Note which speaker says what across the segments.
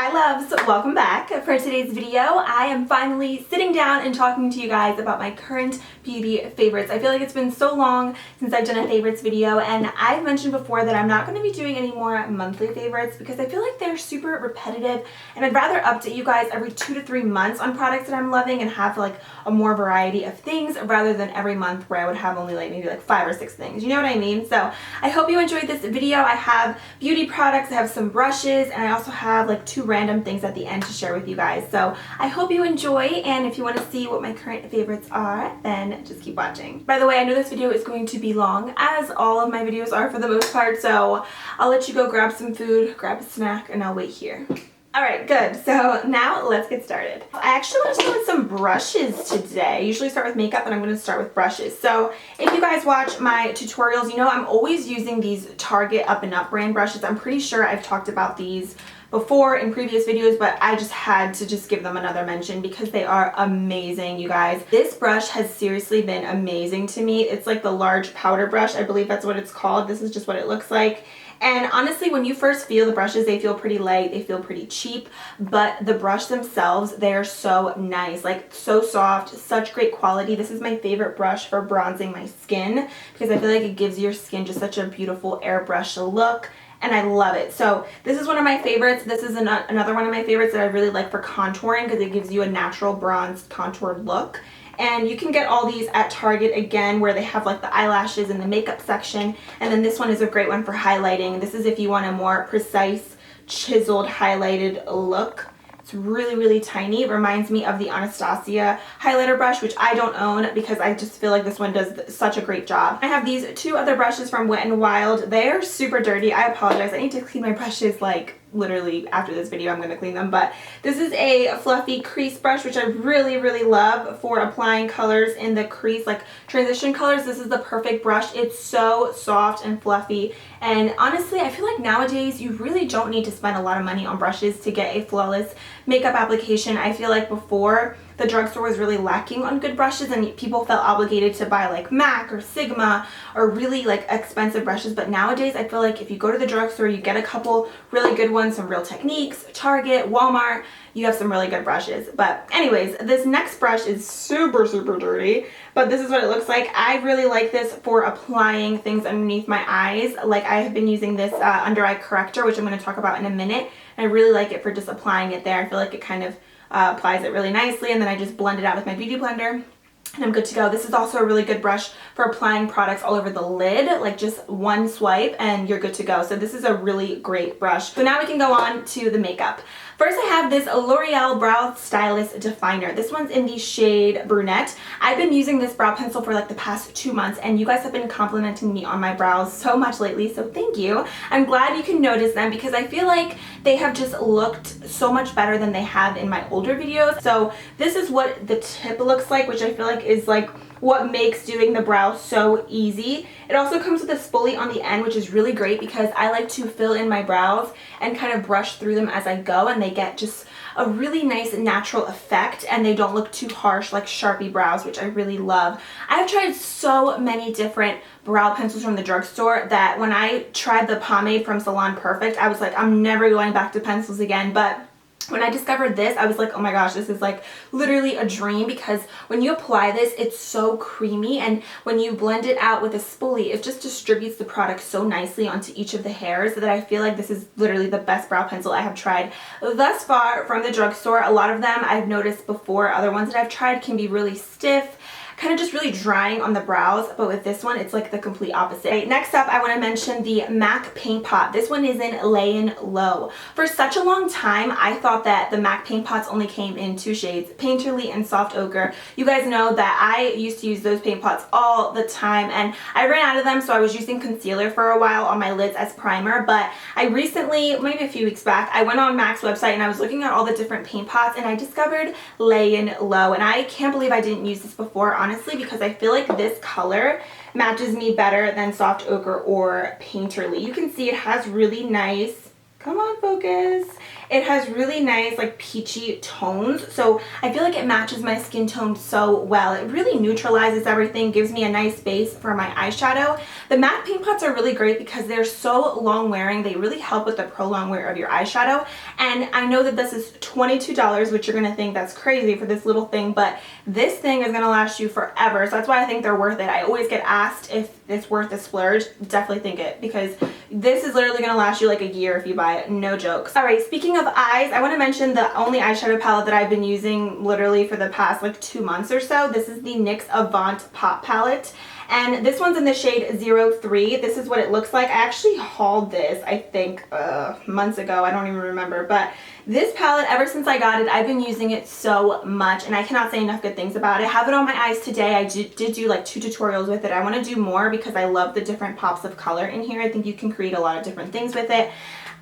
Speaker 1: Hi loves, welcome back. For today's video, I am finally sitting down and talking to you guys about my current beauty favorites. I feel like it's been so long since I've done a favorites video, and I've mentioned before that I'm not going to be doing any more monthly favorites because I feel like they're super repetitive, and I'd rather update you guys every 2 to 3 months on products that I'm loving and have like a more variety of things rather than every month where I would have only like maybe like 5 or 6 things. You know what I mean? So I hope you enjoyed this video. I have beauty products, I have some brushes, and I also have like 2 random things at the end to share with you guys. So I hope you enjoy, and if you want to see what my current favorites are, then just keep watching. By the way, I know this video is going to be long, as all of my videos are for the most part, so I'll let you go grab some food, grab a snack, and I'll wait here. Alright, good. So now let's get started. I actually want to start with some brushes today. I usually start with makeup, and I'm going to start with brushes. So if you guys watch my tutorials, you know I'm always using these Target Up and Up brand brushes. I'm pretty sure I've talked about these before in previous videos, but I just had to just give them another mention because they are amazing, you guys. This brush has seriously been amazing to me. It's like the large powder brush. I believe that's what it's called. This is just what it looks like. And honestly, when you first feel the brushes, they feel pretty light, they feel pretty cheap, but the brush themselves, they are so nice, like so soft, such great quality. This is my favorite brush for bronzing my skin because I feel like it gives your skin just such a beautiful airbrush look, and I love it. So this is one of my favorites. This is another one of my favorites that I really like for contouring because it gives you a natural bronzed contoured look. And you can get all these at Target, again, where they have like the eyelashes in the makeup section. And then this one is a great one for highlighting. This is if you want a more precise, chiseled, highlighted look. It's really, really tiny. It reminds me of the Anastasia highlighter brush, which I don't own because I just feel like this one does such a great job. I have these 2 other brushes from Wet n Wild. They're super dirty. I apologize. I need to clean my brushes like literally after this video. I'm going to clean them, but this is a fluffy crease brush, which I really, really love for applying colors in the crease, like transition colors. This is the perfect brush. It's so soft and fluffy, and honestly, I feel like nowadays you really don't need to spend a lot of money on brushes to get a flawless makeup application. I feel like before, the drugstore was really lacking on good brushes, and people felt obligated to buy like MAC or Sigma or really like expensive brushes. But nowadays I feel like if you go to the drugstore, you get a couple really good ones from Real Techniques, Target, Walmart. You have some really good brushes. But anyways, this next brush is super, super dirty, but this is what it looks like. I really like this for applying things underneath my eyes. Like I have been using this Undereye Corrector, which I'm going to talk about in a minute. And I really like it for just applying it there. I feel like it kind of applies it really nicely, and then I just blend it out with my beauty blender and I'm good to go. This is also a really good brush for applying products all over the lid, like just one swipe and you're good to go. So this is a really great brush. So now we can go on to the makeup. First, I have this L'Oreal Brow Stylist Definer. This one's in the shade Brunette. I've been using this brow pencil for like the past 2 months, and you guys have been complimenting me on my brows so much lately, so thank you. I'm glad you can notice them because I feel like they have just looked so much better than they have in my older videos. So this is what the tip looks like, which I feel like is like what makes doing the brows so easy. It also comes with a spoolie on the end, which is really great because I like to fill in my brows and kind of brush through them as I go, and they get just a really nice natural effect, and they don't look too harsh like Sharpie brows, which I really love. I've tried so many different brow pencils from the drugstore that when I tried the pomade from Salon Perfect, I was like, I'm never going back to pencils again. But when I discovered this, I was like, oh my gosh, this is like literally a dream because when you apply this, it's so creamy, and when you blend it out with a spoolie, it just distributes the product so nicely onto each of the hairs that I feel like this is literally the best brow pencil I have tried thus far from the drugstore. A lot of them I've noticed before, other ones that I've tried can be really stiff, kind of just really drying on the brows, but with this one it's like the complete opposite. Right, next up I want to mention the MAC Paint Pot. This one is in Layin Low. For such a long time I thought that the MAC Paint Pots only came in 2 shades, Painterly and Soft Ochre. You guys know that I used to use those paint pots all the time, and I ran out of them, so I was using concealer for a while on my lids as primer. But I recently, maybe a few weeks back, I went on MAC's website and I was looking at all the different paint pots, and I discovered Layin Low, and I can't believe I didn't use this before, honestly, because I feel like this color matches me better than Soft Ochre or Painterly. You can see it has really nice, come on focus, It has really nice like peachy tones, so I feel like it matches my skin tone so well. It really neutralizes everything, gives me a nice base for my eyeshadow. The matte paint pots are really great because they're so long wearing. They really help with the prolonged wear of your eyeshadow. And I know that this is $22, which you're gonna think that's crazy for this little thing, but this thing is gonna last you forever. So that's why I think they're worth it. I always get asked if it's worth the splurge. Definitely think it, because this is literally gonna last you like a year if you buy it, no jokes. All right, speaking of eyes, I want to mention the only eyeshadow palette that I've been using literally for the past like 2 months or so. This is the NYX Avant Pop Palette, and this one's in the shade 03. This is what it looks like. I actually hauled this, I think, months ago. I don't even remember, but this palette, ever since I got it, I've been using it so much, and I cannot say enough good things about it. I have it on my eyes today. I did do like 2 tutorials with it. I want to do more because I love the different pops of color in here. I think you can create a lot of different things with it.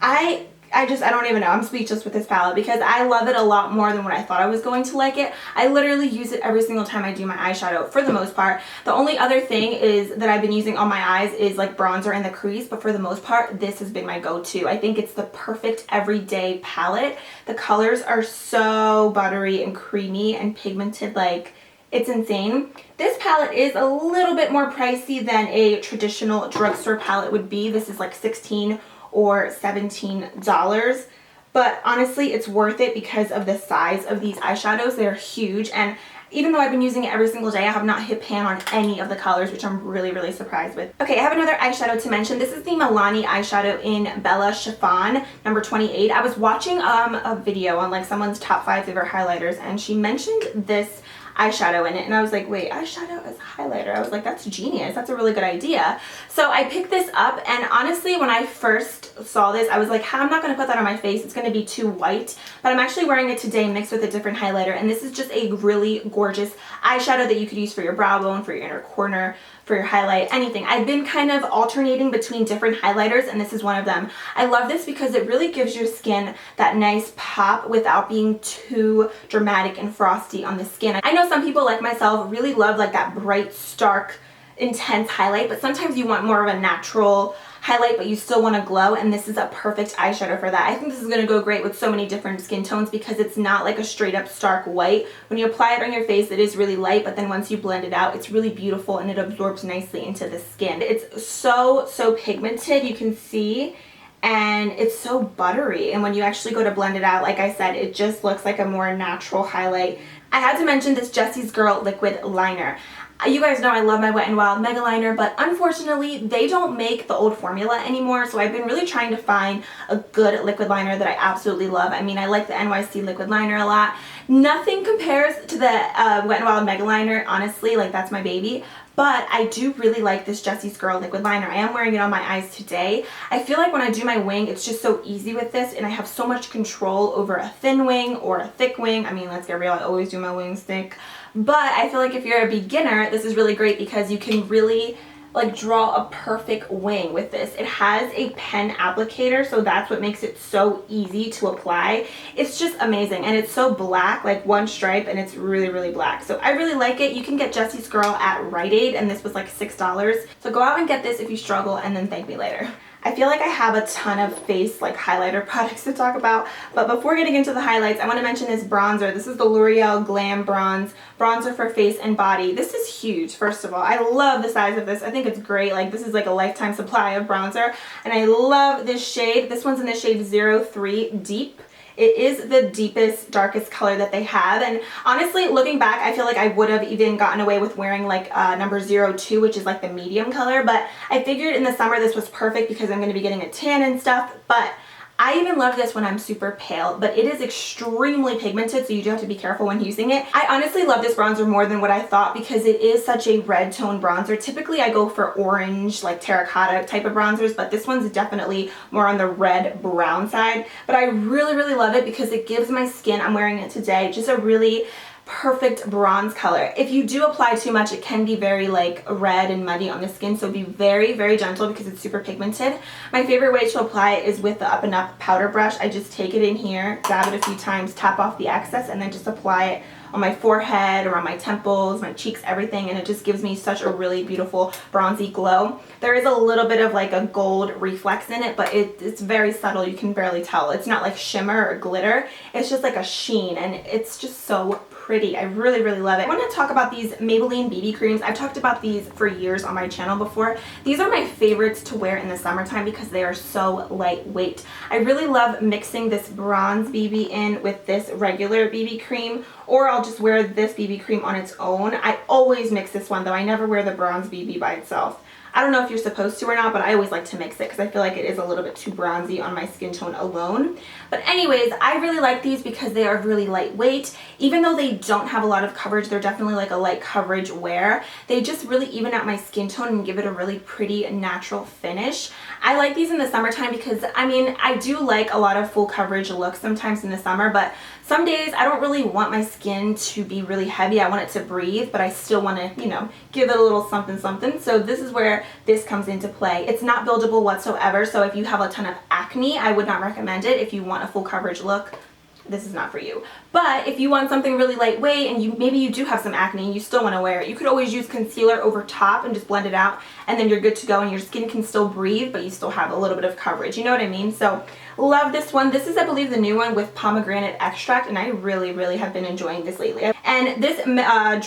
Speaker 1: I don't even know. I'm speechless with this palette because I love it a lot more than what I thought I was going to like it. I literally use it every single time I do my eyeshadow for the most part. The only other thing is that I've been using on my eyes is like bronzer in the crease, but for the most part, this has been my go-to. I think it's the perfect everyday palette. The colors are so buttery and creamy and pigmented, like it's insane. This palette is a little bit more pricey than a traditional drugstore palette would be. This is like $16 or $17, but honestly it's worth it because of the size of these eyeshadows. They're huge, and even though I've been using it every single day, I have not hit pan on any of the colors, which I'm really surprised with. Okay, I have another eyeshadow to mention. This is the Milani eyeshadow in Bella Chiffon, number 28. I was watching a video on like someone's top 5 favorite highlighters, and she mentioned this eyeshadow in it, and I was like, wait, eyeshadow as highlighter? I was like, that's genius. That's a really good idea. So I picked this up, and honestly, when I first saw this, I was like, I'm not going to put that on my face. It's going to be too white, but I'm actually wearing it today mixed with a different highlighter, and this is just a really gorgeous eyeshadow that you could use for your brow bone, for your inner corner, for your highlight, anything. I've been kind of alternating between different highlighters, and this is one of them. I love this because it really gives your skin that nice pop without being too dramatic and frosty on the skin. I know some people like myself really love like that bright, stark, intense highlight, but sometimes you want more of a natural highlight, but you still want to glow, and this is a perfect eyeshadow for that. I think this is going to go great with so many different skin tones because it's not like a straight up stark white. When you apply it on your face, it is really light, but then once you blend it out, it's really beautiful and it absorbs nicely into the skin. It's so pigmented, you can see, and it's so buttery, and when you actually go to blend it out, like I said, it just looks like a more natural highlight. I had to mention this Jesse's Girl liquid liner. You guys know I love my Wet n Wild Mega Liner, but unfortunately they don't make the old formula anymore, so I've been really trying to find a good liquid liner that I absolutely love. I mean, I like the NYC liquid liner a lot. Nothing compares to the Wet n Wild Mega Liner, honestly, like that's my baby. But I do really like this Jesse's Girl liquid liner. I am wearing it on my eyes today. I feel like when I do my wing, it's just so easy with this, and I have so much control over a thin wing or a thick wing. I mean, let's get real, I always do my wings thick. But I feel like if you're a beginner, this is really great because you can really like draw a perfect wing with this. It has a pen applicator, so that's what makes it so easy to apply. It's just amazing, and it's so black, like one stripe, and it's really black. So I really like it. You can get Jesse's Girl at Rite Aid, and this was like $6. So go out and get this if you struggle, and then thank me later. I feel like I have a ton of face like highlighter products to talk about, but before getting into the highlights, I want to mention this bronzer. This is the L'Oreal Glam Bronzer for face and body. This is huge, first of all. I love the size of this. I think it's great. Like, this is like a lifetime supply of bronzer, and I love this shade. This one's in the shade 03 Deep. It is the deepest, darkest color that they have, and honestly, looking back, I feel like I would have even gotten away with wearing like number 02, which is like the medium color, but I figured in the summer this was perfect because I'm going to be getting a tan and stuff. But I even love this when I'm super pale, but it is extremely pigmented, so you do have to be careful when using it. I honestly love this bronzer more than what I thought because it is such a red tone bronzer. Typically I go for orange, like terracotta type of bronzers, but this one's definitely more on the red brown side. But I really love it because it gives my skin, I'm wearing it today, just a really perfect bronze color. If you do apply too much, it can be very like red and muddy on the skin, so be very gentle because it's super pigmented. My favorite way to apply it is with the Up and Up powder brush. I just take it in here, dab it a few times, tap off the excess, and then just apply it on my forehead, around my temples, my cheeks, everything, and it just gives me such a really beautiful bronzy glow. There is a little bit of like a gold reflex in it, but it's very subtle. You can barely tell. It's not like shimmer or glitter. It's just like a sheen, and it's just so pretty. I really, really love it. I want to talk about these Maybelline BB creams. I've talked about these for years on my channel before. These are my favorites to wear in the summertime because they are so lightweight. I really love mixing this Bronze BB in with this regular BB cream, or I'll just wear this BB cream on its own. I always mix this one though. I never wear the Bronze BB by itself. I don't know if you're supposed to or not, but I always like to mix it because I feel like it is a little bit too bronzy on my skin tone alone. But anyways, I really like these because they are really lightweight. Even though they don't have a lot of coverage, they're definitely like a light coverage wear. They just really even out my skin tone and give it a really pretty natural finish. I like these in the summertime because, I mean, I do like a lot of full coverage looks sometimes in the summer, but some days I don't really want my skin to be really heavy. I want it to breathe, but I still want to, you know, give it a little something something. So this is where this comes into play. It's not buildable whatsoever, so if you have a ton of acne, I would not recommend it. If you want a full coverage look, this is not for you. But if you want something really lightweight and maybe you do have some acne and you still want to wear it, you could always use concealer over top and just blend it out, and then you're good to go and your skin can still breathe, but you still have a little bit of coverage. You know what I mean? So love this one. This is, I believe, the new one with pomegranate extract, and I really, really have been enjoying this lately. And this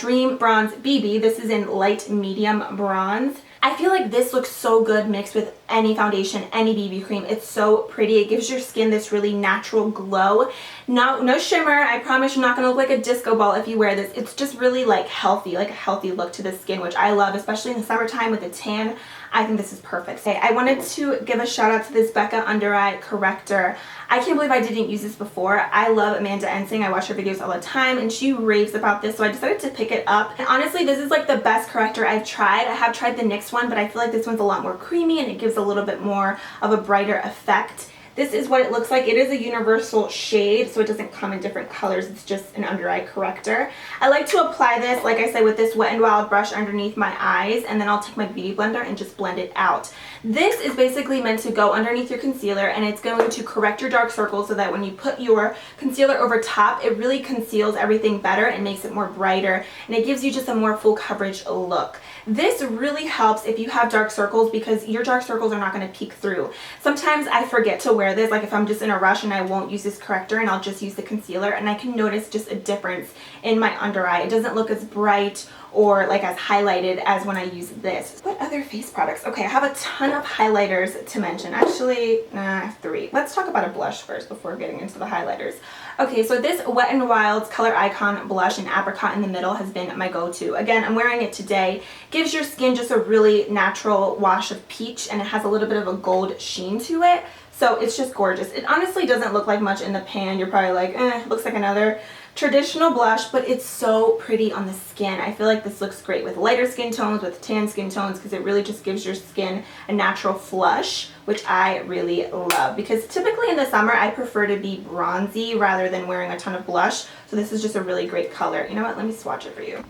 Speaker 1: Dream Bronze BB, this is in light medium bronze. I feel like this looks so good mixed with any foundation, any BB cream. It's so pretty. It gives your skin this really natural glow. No shimmer. I promise you're not going to look like a disco ball if you wear this. It's just really like healthy, like a healthy look to the skin, which I love, especially in the summertime with a tan. I think this is perfect. Okay, I wanted to give a shout out to this Becca Under Eye Corrector. I can't believe I didn't use this before. I love Amanda Ensing. I watch her videos all the time and she raves about this, so I decided to pick it up. And honestly, this is like the best corrector I've tried. I have tried the NYX one, but I feel like this one's a lot more creamy and it gives a little bit more of a brighter effect. This is what it looks like. It is a universal shade, so it doesn't come in different colors. It's just an under eye corrector. I like to apply this, like I said, with this Wet n Wild brush underneath my eyes, and then I'll take my beauty blender and just blend it out. This is basically meant to go underneath your concealer, and it's going to correct your dark circles so that when you put your concealer over top, it really conceals everything better and makes it more brighter, and it gives you just a more full coverage look. This really helps if you have dark circles because your dark circles are not going to peek through. Sometimes I forget to wear this, like if I'm just in a rush and I won't use this corrector and I'll just use the concealer, and I can notice just a difference in my under eye. It doesn't look as bright or like as highlighted as when I use this. What other face products? Okay, I have a ton of highlighters to mention. Actually, I have 3. Let's talk about a blush first before getting into the highlighters. Okay, so this Wet n Wild's Color Icon blush in Apricot in the middle has been my go-to. Again, I'm wearing it today. Gives your skin just a really natural wash of peach, and it has a little bit of a gold sheen to it. So it's just gorgeous. It honestly doesn't look like much in the pan. You're probably like, looks like another traditional blush, but it's so pretty on the skin. I feel like this looks great with lighter skin tones, with tan skin tones, because it really just gives your skin a natural flush, which I really love. Because typically in the summer, I prefer to be bronzy rather than wearing a ton of blush. So this is just a really great color. You know what? Let me swatch it for you.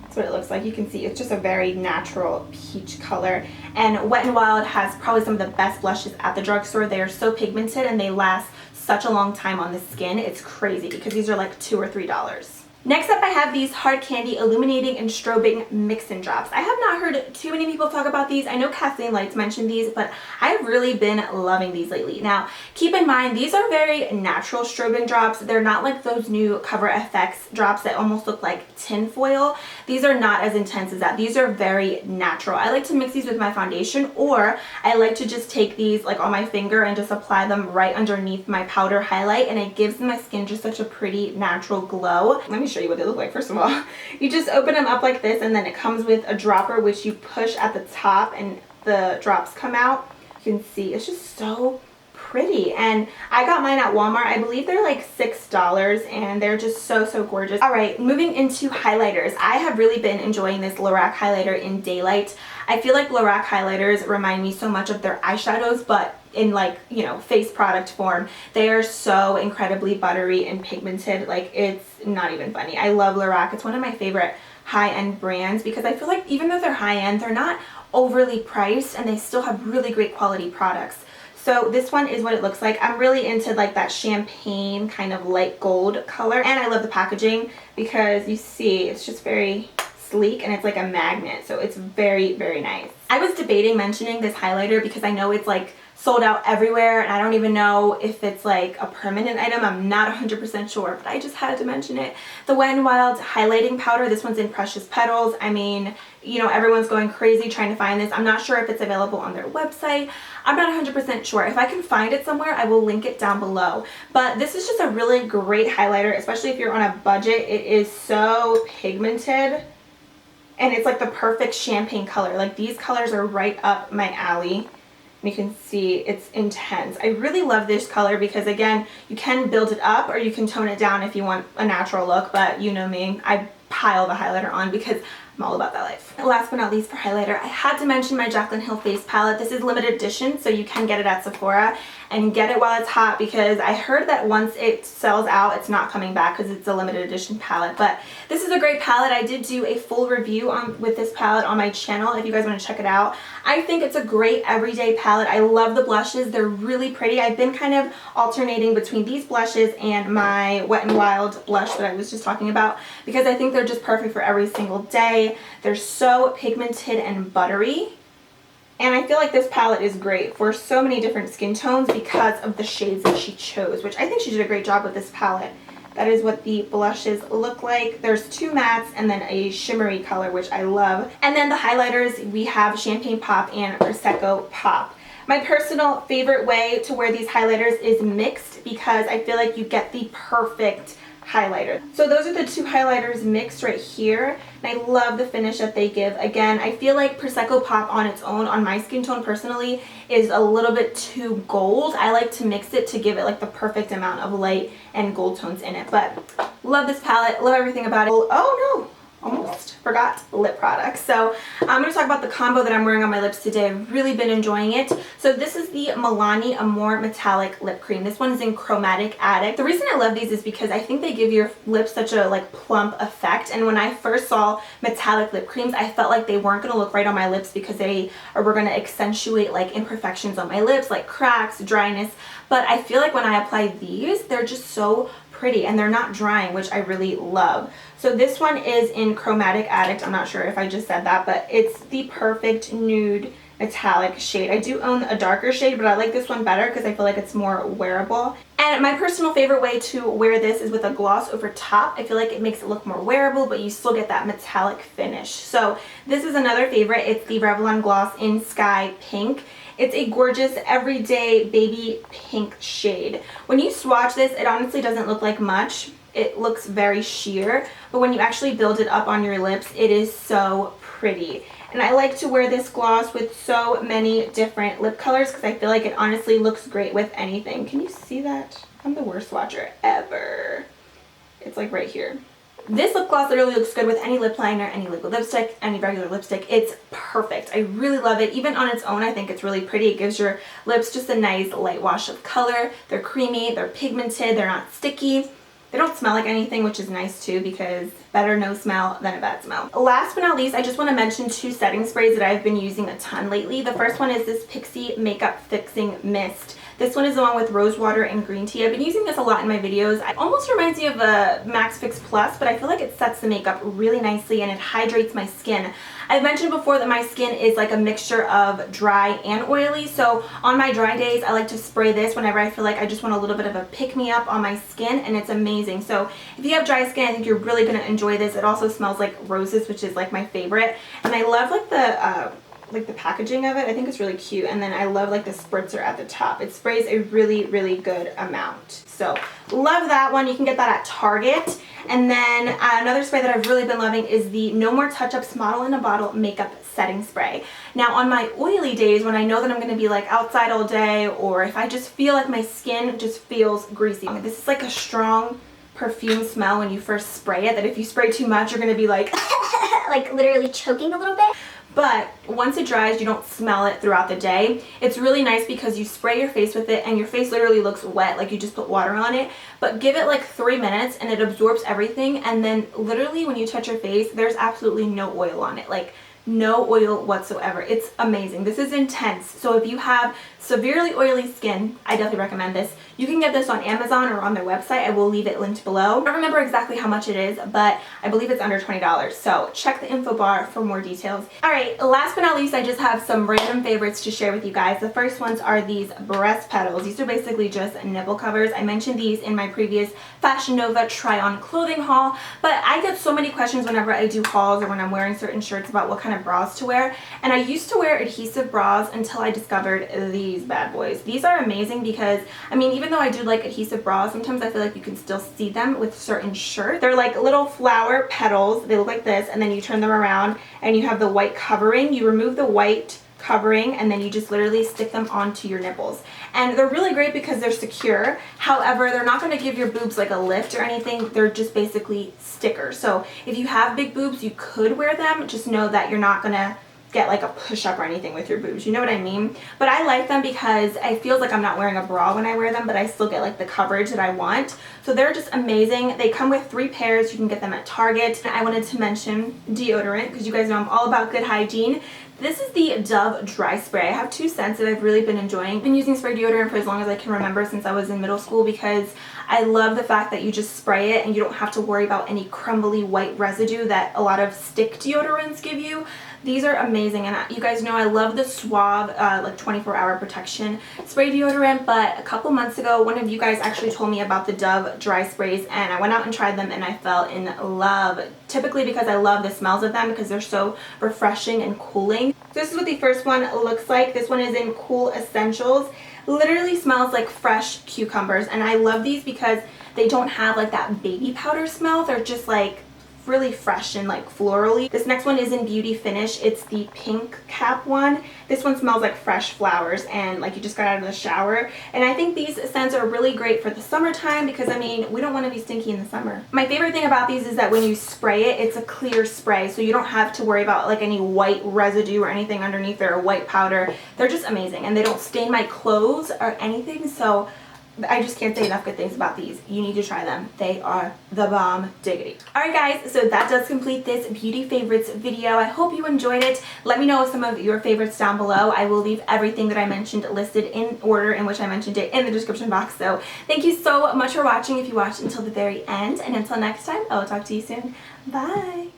Speaker 1: That's what it looks like. You can see it's just a very natural peach color. And Wet n Wild has probably some of the best blushes at the drugstore. They are so pigmented and they last such a long time on the skin. It's crazy because these are like $2 or $3. Next up, I have these Hard Candy Illuminating and Strobing Mix-In Drops. I have not heard too many people talk about these. I know Kathleen Lights mentioned these, but I've really been loving these lately. Now, keep in mind, these are very natural strobing drops. They're not like those new Cover FX drops that almost look like tin foil. These are not as intense as that. These are very natural. I like to mix these with my foundation, or I like to just take these like on my finger and just apply them right underneath my powder highlight, and it gives my skin just such a pretty natural glow. Let me show you what they look like. First of all, you just open them up like this, and then it comes with a dropper which you push at the top and the drops come out. You can see it's just so pretty, and I got mine at Walmart. I believe they're like $6, and they're just so gorgeous. All right, moving into highlighters. I have really been enjoying this Lorac highlighter in Daylight. I feel like Lorac highlighters remind me so much of their eyeshadows, but in like, you know, face product form. They are so incredibly buttery and pigmented. Like, it's not even funny. I love Lorac. It's one of my favorite high-end brands because I feel like even though they're high-end, they're not overly priced and they still have really great quality products. So this one is what it looks like. I'm really into like that champagne kind of light gold color, and I love the packaging because you see it's just very sleek and it's like a magnet, so it's very, very nice. I was debating mentioning this highlighter because I know it's like sold out everywhere, and I don't even know if it's like a permanent item. I'm not 100% sure, but I just had to mention it. The Wet n Wild highlighting powder, this one's in Precious Petals. I mean, you know, everyone's going crazy trying to find this. I'm not sure if it's available on their website. I'm not 100% sure. If I can find it somewhere, I will link it down below. But this is just a really great highlighter, especially if you're on a budget. It is so pigmented, and it's like the perfect champagne color. Like, these colors are right up my alley. You can see it's intense. I really love this color because, again, you can build it up or you can tone it down if you want a natural look, but you know me, I pile the highlighter on because I'm all about that life. Last but not least for highlighter, I had to mention my Jaclyn Hill face palette. This is limited edition, so you can get it at Sephora and get it while it's hot, because I heard that once it sells out, it's not coming back because it's a limited edition palette. But this is a great palette. I did do a full review with this palette on my channel if you guys want to check it out. I think it's a great everyday palette. I love the blushes. They're really pretty. I've been kind of alternating between these blushes and my Wet n Wild blush that I was just talking about, because I think they're just perfect for every single day. They're so pigmented and buttery. And I feel like this palette is great for so many different skin tones because of the shades that she chose, which I think she did a great job with this palette. That is what the blushes look like. There's 2 mattes and then a shimmery color, which I love. And then the highlighters, we have Champagne Pop and Prosecco Pop. My personal favorite way to wear these highlighters is mixed, because I feel like you get the perfect highlighter. So those are the 2 highlighters mixed right here, and I love the finish that they give. Again, I feel like Prosecco Pop on its own, on my skin tone personally, is a little bit too gold. I like to mix it to give it like the perfect amount of light and gold tones in it. But love this palette, love everything about it. Oh no! Almost forgot lip products. So I'm going to talk about the combo that I'm wearing on my lips today. I've really been enjoying it. So this is the Milani Amore Metallic Lip Cream. This one is in Chromatic Addict. The reason I love these is because I think they give your lips such a like plump effect. And when I first saw metallic lip creams, I felt like they weren't going to look right on my lips because they were going to accentuate like imperfections on my lips, like cracks, dryness. But I feel like when I apply these, they're just so pretty and they're not drying, which I really love. So this one is in Chromatic Addict. I'm not sure if I just said that, but it's the perfect nude metallic shade. I do own a darker shade, but I like this one better because I feel like it's more wearable. And my personal favorite way to wear this is with a gloss over top. I feel like it makes it look more wearable, but you still get that metallic finish. So this is another favorite. It's the Revlon gloss in Sky Pink. It's a gorgeous everyday baby pink shade. When you swatch this, it honestly doesn't look like much. It looks very sheer, but when you actually build it up on your lips, it is so pretty. And I like to wear this gloss with so many different lip colors because I feel like it honestly looks great with anything. Can you see that? I'm the worst swatcher ever. It's like right here. This lip gloss literally looks good with any lip liner, any liquid lipstick, any regular lipstick. It's perfect. I really love it. Even on its own, I think it's really pretty. It gives your lips just a nice light wash of color. They're creamy, they're pigmented, they're not sticky. They don't smell like anything, which is nice too, because better no smell than a bad smell. Last but not least, I just want to mention 2 setting sprays that I've been using a ton lately. The first one is this Pixi Makeup Fixing Mist. This one is the one with rose water and green tea. I've been using this a lot in my videos. It almost reminds me of a Max Fix Plus, but I feel like it sets the makeup really nicely and it hydrates my skin. I've mentioned before that my skin is like a mixture of dry and oily, so on my dry days I like to spray this whenever I feel like I just want a little bit of a pick-me-up on my skin, and it's amazing. So if you have dry skin, I think you're really going to enjoy this. It also smells like roses, which is like my favorite, and I love like the packaging of it. I think it's really cute, and then I love like the spritzer at the top. It sprays a really, really good amount. So love that one. You can get that at Target. And then another spray that I've really been loving is the No More Touch-Ups Model in a Bottle Makeup Setting Spray. Now on my oily days, when I know that I'm going to be like outside all day, or if I just feel like my skin just feels greasy, this is like a strong perfume smell when you first spray it, that if you spray too much, you're going to be like like literally choking a little bit. But once it dries, you don't smell it throughout the day. It's really nice because you spray your face with it and your face literally looks wet, like you just put water on it. But give it like 3 minutes and it absorbs everything, and then literally when you touch your face, there's absolutely no oil on it. Like no oil whatsoever. It's amazing. This is intense. So if you have severely oily skin, I definitely recommend this. You can get this on Amazon or on their website. I will leave it linked below. I don't remember exactly how much it is, but I believe it's under $20. So check the info bar for more details. Alright, last but not least, I just have some random favorites to share with you guys. The first ones are these breast petals. These are basically just nipple covers. I mentioned these in my previous Fashion Nova try on clothing haul, but I get so many questions whenever I do hauls or when I'm wearing certain shirts about what kind of bras to wear. And I used to wear adhesive bras until I discovered these bad boys. These are amazing because, I mean, even though I do like adhesive bras, sometimes I feel like you can still see them with certain shirts. They're like little flower petals. They look like this, and then you turn them around and you have the white covering. You remove the white covering and then you just literally stick them onto your nipples. And they're really great because they're secure. However, they're not going to give your boobs like a lift or anything. They're just basically stickers. So if you have big boobs, you could wear them. Just know that you're not going to get like a push-up or anything with your boobs. You know what I mean? But I like them because it feels like I'm not wearing a bra when I wear them, but I still get like the coverage that I want. So they're just amazing. They come with 3 pairs. You can get them at Target. And I wanted to mention deodorant because you guys know I'm all about good hygiene. This is the Dove Dry Spray. I have 2 scents that I've really been enjoying. I've been using spray deodorant for as long as I can remember, since I was in middle school, because I love the fact that you just spray it and you don't have to worry about any crumbly white residue that a lot of stick deodorants give you. These are amazing, and you guys know I love the Suave like 24-hour protection spray deodorant, but a couple months ago one of you guys actually told me about the Dove Dry Sprays, and I went out and tried them and I fell in love. Typically because I love the smells of them because they're so refreshing and cooling. So this is what the first one looks like. This one is in Cool Essentials. Literally smells like fresh cucumbers, and I love these because they don't have like that baby powder smell. They're just like really fresh and like florally. This next one is in Beauty Finish. It's the pink cap one. This one smells like fresh flowers and like you just got out of the shower. And I think these scents are really great for the summertime because, I mean, we don't want to be stinky in the summer. My favorite thing about these is that when you spray it, it's a clear spray, so you don't have to worry about like any white residue or anything underneath there or white powder. They're just amazing, and they don't stain my clothes or anything, so I just can't say enough good things about these. You need to try them. They are the bomb diggity. Alright guys, so that does complete this beauty favorites video. I hope you enjoyed it. Let me know some of your favorites down below. I will leave everything that I mentioned listed in order in which I mentioned it in the description box. So thank you so much for watching if you watched until the very end. And until next time, I will talk to you soon. Bye!